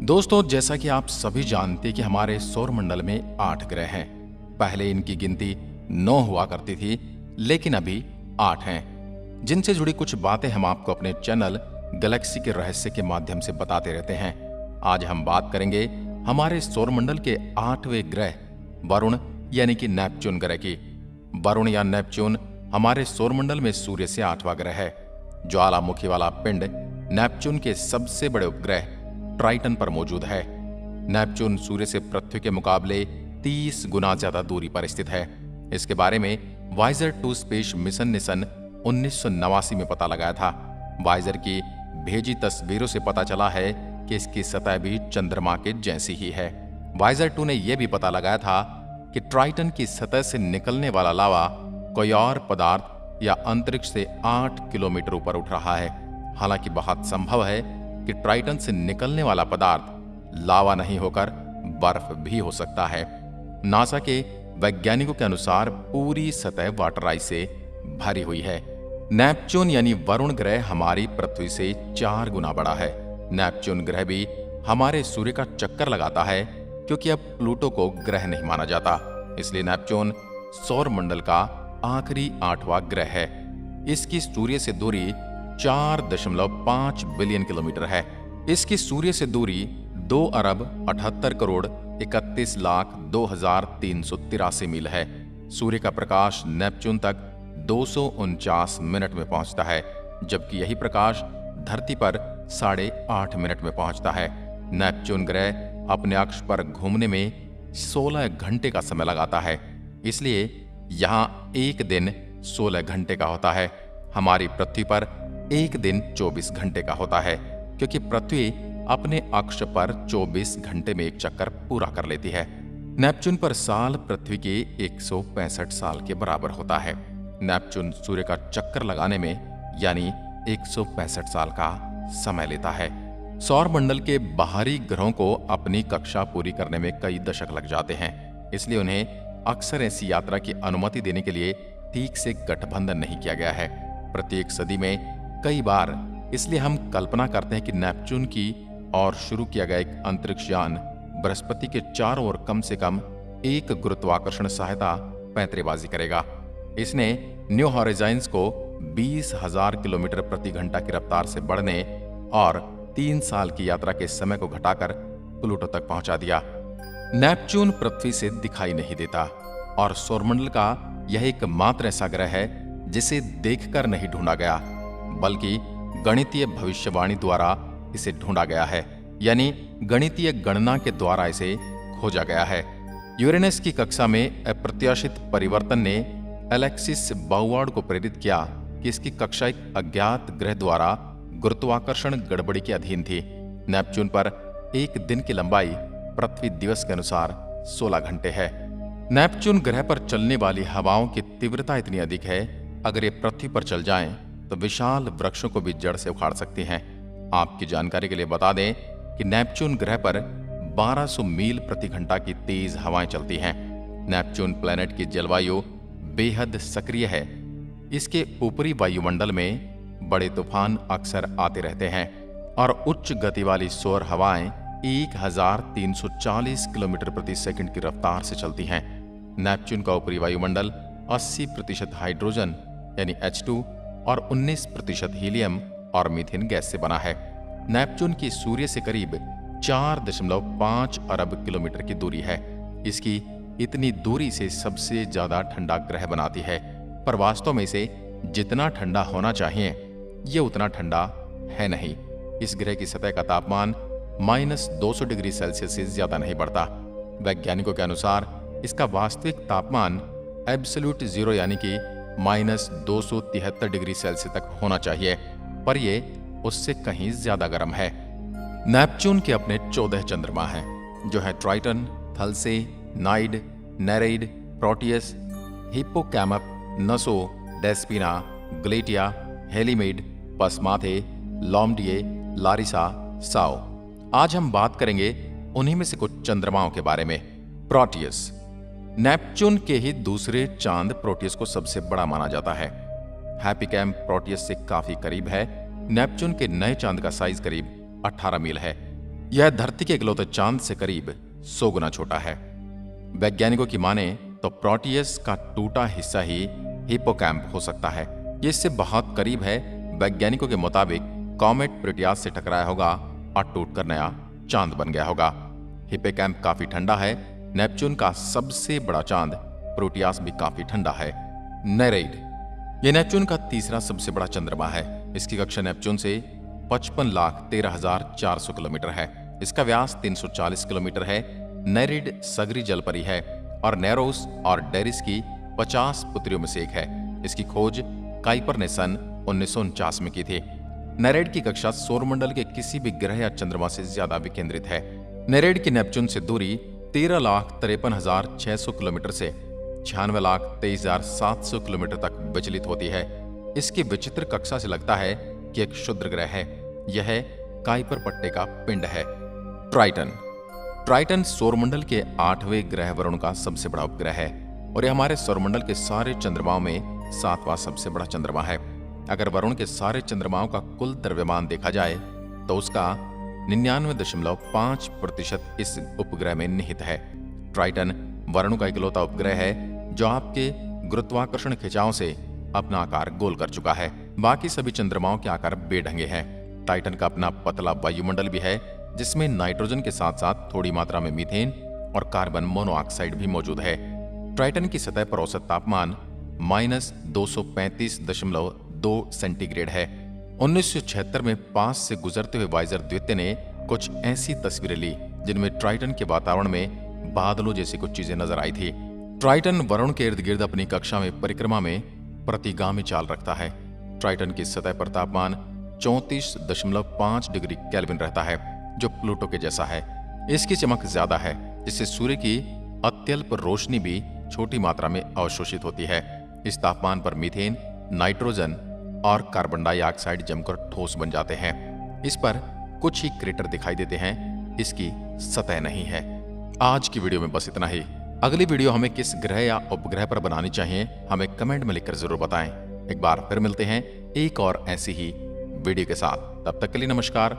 दोस्तों, जैसा कि आप सभी जानते हैं कि हमारे सौर मंडल में 8 ग्रह हैं। पहले इनकी गिनती 9 हुआ करती थी, लेकिन अभी 8 हैं, जिनसे जुड़ी कुछ बातें हम आपको अपने चैनल गैलेक्सी के रहस्य के माध्यम से बताते रहते हैं। आज हम बात करेंगे हमारे सौर मंडल के 8वें ग्रह वरुण यानी कि नेपच्यून ग्रह की। वरुण या नेपच्यून हमारे सौर मंडल में सूर्य से 8वां ग्रह है। ज्वालामुखी वाला पिंड नेपच्यून के सबसे बड़े उपग्रह ट्राइटन पर मौजूद है। नेपच्यून सूर्य से पृथ्वी के मुकाबले 30 गुना ज्यादा दूरी पर स्थित है। इसके बारे में वाइजर 2 स्पेस मिशन ने सन 1989 में पता लगाया था। वाइजर की भेजी तस्वीरों से पता चला है कि इसकी सतह भी चंद्रमा के जैसी ही है। वाइजर 2 ने यह भी पता लगाया था कि ट्राइटन की सतह से निकलने वाला लावा कोई और पदार्थ या अंतरिक्ष से 8 किलोमीटर ऊपर उठ रहा है। हालांकि बहुत संभव है कि ट्राइटन से निकलने वाला पदार्थ लावा नहीं होकर बर्फ भी हो सकता है। नासा के वैज्ञानिकों के अनुसार पूरी सतह वाटर आइस से भरी हुई है। नेपच्यून यानी वरुण ग्रह हमारी पृथ्वी से 4 गुना बड़ा है। नेपच्यून ग्रह भी हमारे सूर्य का चक्कर लगाता है, क्योंकि अब प्लूटो को ग्रह नहीं माना जाता। इसलिए नेपच्यून सौर मंडल का आखिरी 8वां ग्रह है। इसकी सूर्य से दूरी 4.5 बिलियन किलोमीटर है। इसकी सूर्य से दूरी 2 अरब 78 करोड़ 31 लाख 2,383 मील है। सूर्य का प्रकाश नेपच्यून तक 249 मिनट में पहुंचता है, जबकि यही प्रकाश धरती पर 8.5 मिनट में पहुंचता है। नेपच्यून ग्रह अपने अक्ष पर घूमने में 16 घंटे का समय लगाता है, इसलिए यहां एक दिन 16 घंटे का होता है। हमारी पृथ्वी पर एक दिन 24 घंटे का होता है, क्योंकि पृथ्वी अपने अक्ष पर 24 घंटे में एक चक्कर पूरा कर लेती है। नेपच्यून पर साल पृथ्वी के 165 साल के बराबर होता है। नेपच्यून सूर्य का चक्कर लगाने में यानी 165 साल का समय लेता है। सौर मंडल के बाहरी ग्रहों को अपनी कक्षा पूरी करने में कई दशक लग जाते हैं, इसलिए उन्हें अक्सर ऐसी यात्रा की अनुमति देने के लिए ठीक से गठबंधन नहीं किया गया है। प्रत्येक सदी में कई बार इसलिए हम कल्पना करते हैं कि नेपच्यून की और शुरू किया गया एक अंतरिक्ष यान बृहस्पति के चारों ओर कम से कम एक गुरुत्वाकर्षण सहायता पैंतरेबाजी करेगा। इसने न्यू हॉराइजन्स को 20,000 किलोमीटर प्रति घंटा की रफ्तार से बढ़ने और 3 साल की यात्रा के समय को घटाकर प्लूटो तक पहुंचा दिया। नेपच्यून पृथ्वी से दिखाई नहीं देता और सौरमंडल का यह एकमात्र ऐसा ग्रह है जिसे देखकर नहीं ढूंढा गया, बल्कि गणितीय भविष्यवाणी द्वारा इसे ढूंढा गया है, यानी गणितीय गणना के द्वारा इसे खोजा गया है। यूरेनस की कक्षा में अप्रत्याशित परिवर्तन ने एलेक्सिस बाउआर्ड को प्रेरित किया कि इसकी कक्षा एक अज्ञात ग्रह द्वारा गुरुत्वाकर्षण गड़बड़ी के अधीन थी। नेपच्यून पर एक दिन की लंबाई पृथ्वी दिवस के अनुसार 16 घंटे है। नेपच्यून ग्रह पर चलने वाली हवाओं की तीव्रता इतनी अधिक है, अगर ये पृथ्वी पर चल जाएं तो विशाल वृक्षों को भी जड़ से उखाड़ सकती हैं। आपकी जानकारी के लिए बता दें कि नेपच्यून ग्रह पर 1200 मील प्रति घंटा की तेज हवाएं चलती हैं। नेपच्यून प्लैनेट की जलवायु बेहद सक्रिय है। इसके ऊपरी वायुमंडल में बड़े तूफान अक्सर आते रहते हैं और उच्च गति वाली सौर हवाएं 1340 किलोमीटर प्रति सेकंड की रफ्तार से चलती हैं। नेपच्यून का ऊपरी वायुमंडल 80% हाइड्रोजन यानी H2 और 19% हीलियम और मीथेन गैस से बना है। नेपच्यून की सूर्य से करीब 4.5 अरब किलोमीटर की दूरी है। इसकी इतनी दूरी से सबसे ज्यादा ठंडा ग्रह बनाती है, पर वास्तव में इसे जितना ठंडा होना चाहिए ये उतना ठंडा है नहीं। इस ग्रह की सतह का तापमान -200 डिग्री सेल्सियस से ज्यादा नहीं बढ़ता। वैज्ञानिकों के अनुसार इसका वास्तविक तापमान एब्सोल्यूट जीरो यानी कि -273 डिग्री सेल्सियस तक होना चाहिए, पर यह उससे कहीं ज्यादा गर्म है। नेपच्यून के अपने 14 चंद्रमा हैं, जो है ट्राइटन, थल्से, नाइड, नेरेइड, प्रोटियस, हिप्पोकैमप, नसो, डेस्पिना, ग्लेटिया, हेलीमेड, पसमाथे, लॉम्डिये, लारिसा, साओ। आज हम बात करेंगे उन्हीं में से कुछ चंद्रमाओं के बारे में। प्रोटियस नेपच्यून के ही दूसरे चांद प्रोटियस को सबसे बड़ा माना जाता है। हैप्पीकैम प्रोटियस से काफी करीब है। नेपच्यून के नए चांद का साइज करीब 18 मील है। यह धरती के इकलौते चांद से करीब 100 गुना छोटा है। वैज्ञानिकों की माने तो प्रोटियस का टूटा हिस्सा ही हिप्पोकैम्प हो सकता है। ये इससे बहुत करीब है। वैज्ञानिकों के मुताबिक कॉमेट प्रोटियास से टकराया होगा और टूटकर नया चांद बन गया होगा। हिप्पोकैम्प काफी ठंडा है। नेपच्यून का सबसे बड़ा चांद प्रोटियास भी काफी ठंडा है। नेरेइड यह नेपच्यून का तीसरा सबसे बड़ा चंद्रमा है। इसकी कक्षा नेपच्यून से 55,13,400 किलोमीटर है। इसका व्यास 340 किलोमीटर है। नेरेइड सगरी जलपरी है और नेरोस और डेरिस की 50 पुत्रियों में से एक है। इसकी खोज काइपर ने सन 1949 में की थी। नेरेइड की कक्षा सौरमंडल के किसी भी ग्रह या चंद्रमा से ज्यादा विकेंद्रित है। नेरेइड की नेपच्यून से दूरी 13,53,600 किलोमीटर से 96,23,700 किलोमीटर तक विचलित होती है। इसकी विचित्र कक्षा से लगता है कि एक क्षुद्र ग्रह है। यह काइपर पट्टे का पिंड है। ट्राइटन सौरमंडल के 8वें ग्रह वरुण का सबसे बड़ा उपग्रह है और यह हमारे सौरमंडल के सारे चंद्रमाओं में 7वां सबसे बड़ा चंद्रमा है। अगर वरुण के सारे चंद्रमाओं का कुल द्रव्यमान देखा जाए तो उसका 99.5% इस उपग्रह में निहित है। ट्राइटन वरुण का इकलौता उपग्रह है जो आपके गुरुत्वाकर्षण खिंचाव से अपना आकार गोल कर चुका है। बाकी सभी चंद्रमाओं के आकार बेढंगे हैं। टाइटन का अपना पतला वायुमंडल भी है जिसमें नाइट्रोजन के साथ साथ थोड़ी मात्रा में मीथेन और कार्बन मोनोऑक्साइड भी मौजूद है। ट्राइटन की सतह पर औसत तापमान -235.2 सेंटीग्रेड है। 1976 में पास से गुजरते हुए वाइजर द्वितीय ने कुछ ऐसी तस्वीरें ली जिनमें ट्राइटन के वातावरण में बादलों जैसी कुछ चीजें नजर आई थी। ट्राइटन वरुण के इर्द गिर्द अपनी कक्षा में परिक्रमा में प्रतिगामी चाल रखता है। ट्राइटन की सतह पर तापमान 34.5 डिग्री केल्विन रहता है जो प्लूटो के जैसा है। इसकी चमक ज्यादा है जिससे सूर्य की अत्यल्प रोशनी भी छोटी मात्रा में अवशोषित होती है। इस तापमान पर मीथेन, नाइट्रोजन और कार्बन डाइऑक्साइड जमकर ठोस बन जाते हैं। इस पर कुछ ही क्रेटर दिखाई देते हैं। इसकी सतह नहीं है। आज की वीडियो में बस इतना ही। अगली वीडियो हमें किस ग्रह या उपग्रह पर बनानी चाहिए हमें कमेंट में लिखकर जरूर बताएं। एक बार फिर मिलते हैं एक और ऐसी ही वीडियो के साथ। तब तक के लिए नमस्कार।